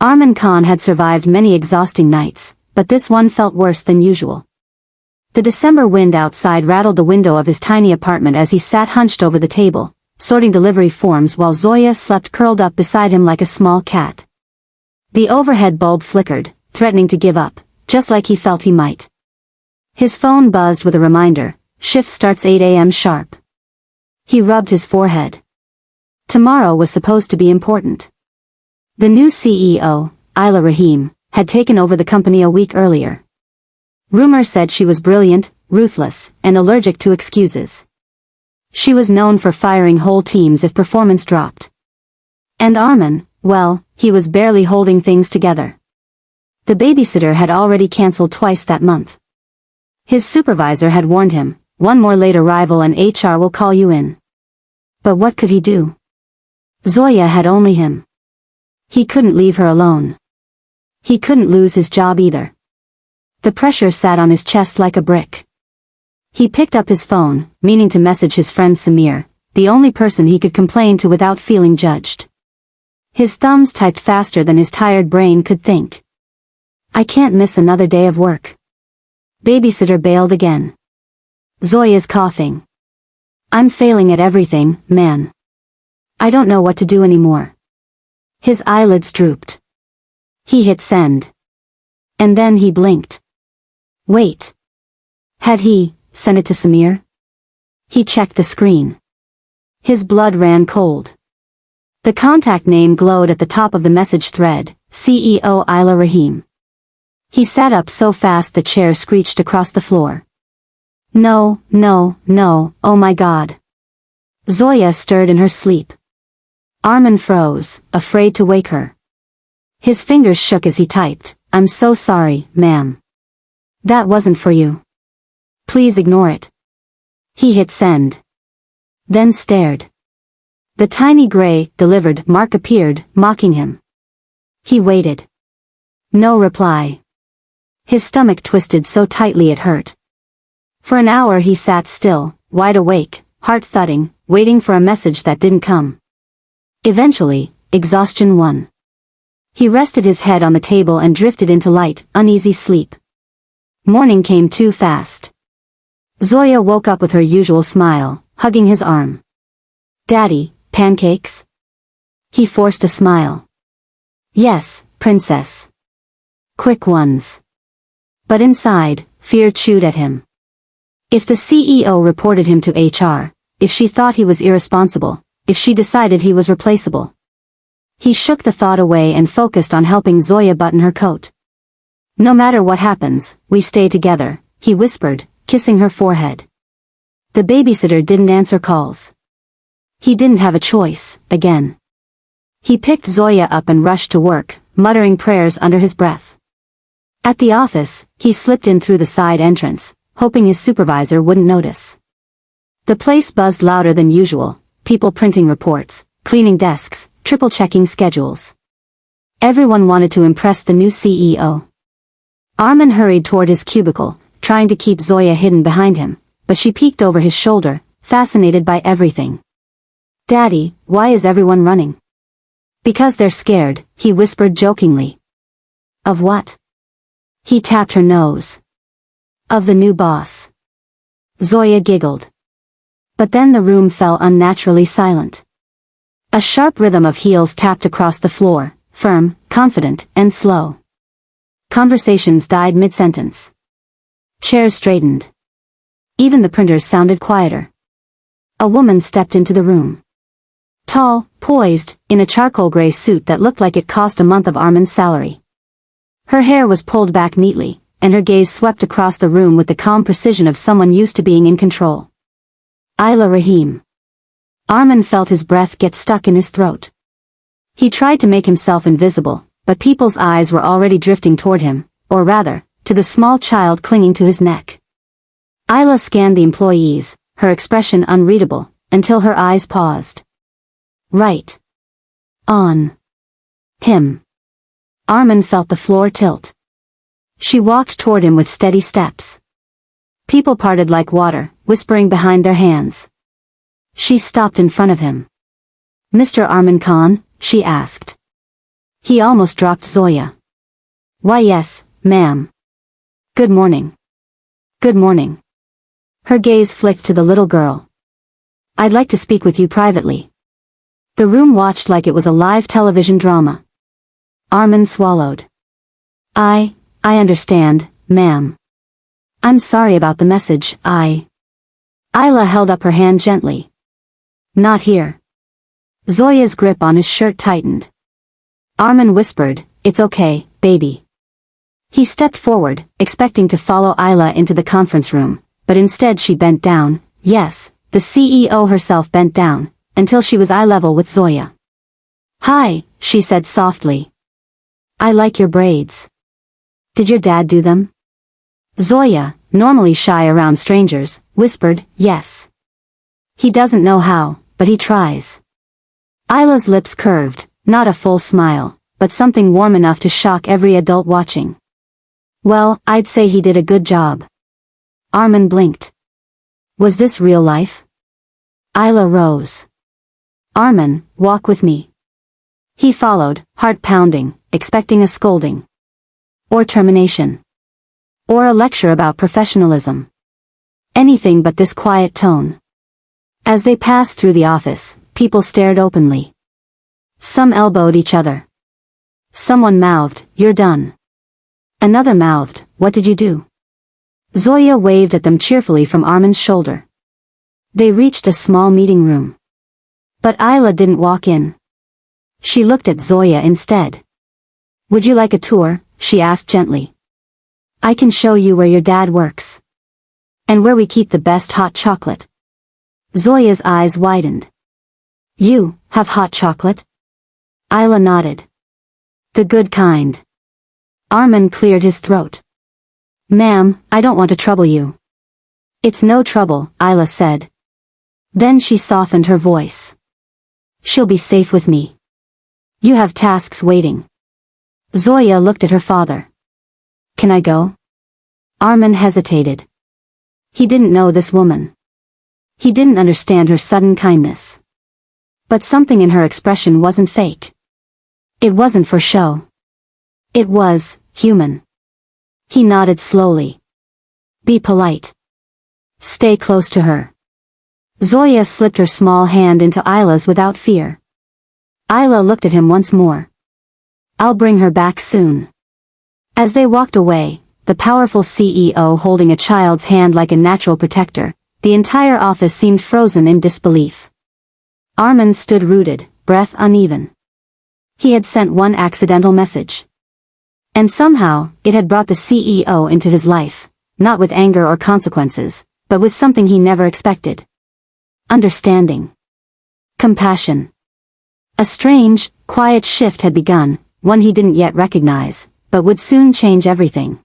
Arman Khan had survived many exhausting nights, but this one felt worse than usual. The December wind outside rattled the window of his tiny apartment as he sat hunched over the table, sorting delivery forms while Zoya slept curled up beside him like a small cat. The overhead bulb flickered, threatening to give up, just like he felt he might. His phone buzzed with a reminder, shift starts 8 a.m. sharp. He rubbed his forehead. Tomorrow was supposed to be important. The new CEO, Ayla Rahim, had taken over the company a week earlier. Rumor said she was brilliant, ruthless, and allergic to excuses. She was known for firing whole teams if performance dropped. And Arman, well, he was barely holding things together. The babysitter had already cancelled twice that month. His supervisor had warned him, one more late arrival and HR will call you in. But what could he do? Zoya had only him. He couldn't leave her alone. He couldn't lose his job either. The pressure sat on his chest like a brick. He picked up his phone, meaning to message his friend Samir, the only person he could complain to without feeling judged. His thumbs typed faster than his tired brain could think. I can't miss another day of work. Babysitter bailed again. Zoya's coughing. I'm failing at everything, man. I don't know what to do anymore. His eyelids drooped. He hit send. And then he blinked. Wait. Had he sent it to Samir? He checked the screen. His blood ran cold. The contact name glowed at the top of the message thread, CEO Ayla Rahim. He sat up so fast the chair screeched across the floor. No, no, no, oh my God. Zoya stirred in her sleep. Arman froze, afraid to wake her. His fingers shook as he typed, I'm so sorry, ma'am. That wasn't for you. Please ignore it. He hit send. Then stared. The tiny gray, delivered mark appeared, mocking him. He waited. No reply. His stomach twisted so tightly it hurt. For an hour he sat still, wide awake, heart thudding, waiting for a message that didn't come. Eventually, exhaustion won. He rested his head on the table and drifted into light, uneasy sleep. Morning came too fast. Zoya woke up with her usual smile, hugging his arm. Daddy, pancakes? He forced a smile. Yes, princess. Quick ones. But inside, fear chewed at him. If the CEO reported him to HR, if she thought he was irresponsible, if she decided he was replaceable. He shook the thought away and focused on helping Zoya button her coat. No matter what happens, we stay together, he whispered, kissing her forehead. The babysitter didn't answer calls. He didn't have a choice, again. He picked Zoya up and rushed to work, muttering prayers under his breath. At the office, he slipped in through the side entrance, hoping his supervisor wouldn't notice. The place buzzed louder than usual, people printing reports, cleaning desks, triple-checking schedules. Everyone wanted to impress the new CEO. Arman hurried toward his cubicle, trying to keep Zoya hidden behind him, but she peeked over his shoulder, fascinated by everything. Daddy, why is everyone running? Because they're scared, he whispered jokingly. Of what? He tapped her nose. Of the new boss. Zoya giggled. But then the room fell unnaturally silent. A sharp rhythm of heels tapped across the floor, firm, confident, and slow. Conversations died mid-sentence. Chairs straightened. Even the printers sounded quieter. A woman stepped into the room. Tall, poised, in a charcoal gray suit that looked like it cost a month of Arman's salary. Her hair was pulled back neatly, and her gaze swept across the room with the calm precision of someone used to being in control. Ayla Rahim. Arman felt his breath get stuck in his throat. He tried to make himself invisible, but people's eyes were already drifting toward him, or rather, to the small child clinging to his neck. Ayla scanned the employees, her expression unreadable, until her eyes paused. Right. On. Him. Arman felt the floor tilt. She walked toward him with steady steps. People parted like water, whispering behind their hands. She stopped in front of him. Mr. Arman Khan, she asked. He almost dropped Zoya. Why yes, ma'am. Good morning. Good morning. Her gaze flicked to the little girl. I'd like to speak with you privately. The room watched like it was a live television drama. Armin swallowed. I understand, ma'am. I'm sorry about the message, Isla held up her hand gently. Not here. Zoya's grip on his shirt tightened. Armin whispered, it's okay, baby. He stepped forward, expecting to follow Isla into the conference room, but instead she bent down. Yes, the CEO herself bent down, until she was eye level with Zoya. Hi, she said softly. I like your braids. Did your dad do them? Zoya, normally shy around strangers, whispered, yes. He doesn't know how, but he tries. Isla's lips curved, not a full smile, but something warm enough to shock every adult watching. Well, I'd say he did a good job. Armin blinked. Was this real life? Isla rose. Armin, walk with me. He followed, heart pounding, expecting a scolding. Or termination. Or a lecture about professionalism. Anything but this quiet tone. As they passed through the office, people stared openly. Some elbowed each other. Someone mouthed, you're done. Another mouthed, what did you do? Zoya waved at them cheerfully from Armin's shoulder. They reached a small meeting room. But Isla didn't walk in. She looked at Zoya instead. Would you like a tour? She asked gently. I can show you where your dad works. And where we keep the best hot chocolate. Zoya's eyes widened. You have hot chocolate? Isla nodded. The good kind. Armin cleared his throat. Ma'am, I don't want to trouble you. It's no trouble, Isla said. Then she softened her voice. She'll be safe with me. You have tasks waiting. Zoya looked at her father. Can I go? Armin hesitated. He didn't know this woman. He didn't understand her sudden kindness. But something in her expression wasn't fake. It wasn't for show. It was human. He nodded slowly. Be polite. Stay close to her. Zoya slipped her small hand into Isla's without fear. Isla looked at him once more. I'll bring her back soon. As they walked away, the powerful CEO holding a child's hand like a natural protector, the entire office seemed frozen in disbelief. Armin stood rooted, breath uneven. He had sent one accidental message. And somehow, it had brought the CEO into his life, not with anger or consequences, but with something he never expected. Understanding. Compassion. A strange, quiet shift had begun, one he didn't yet recognize, but would soon change everything.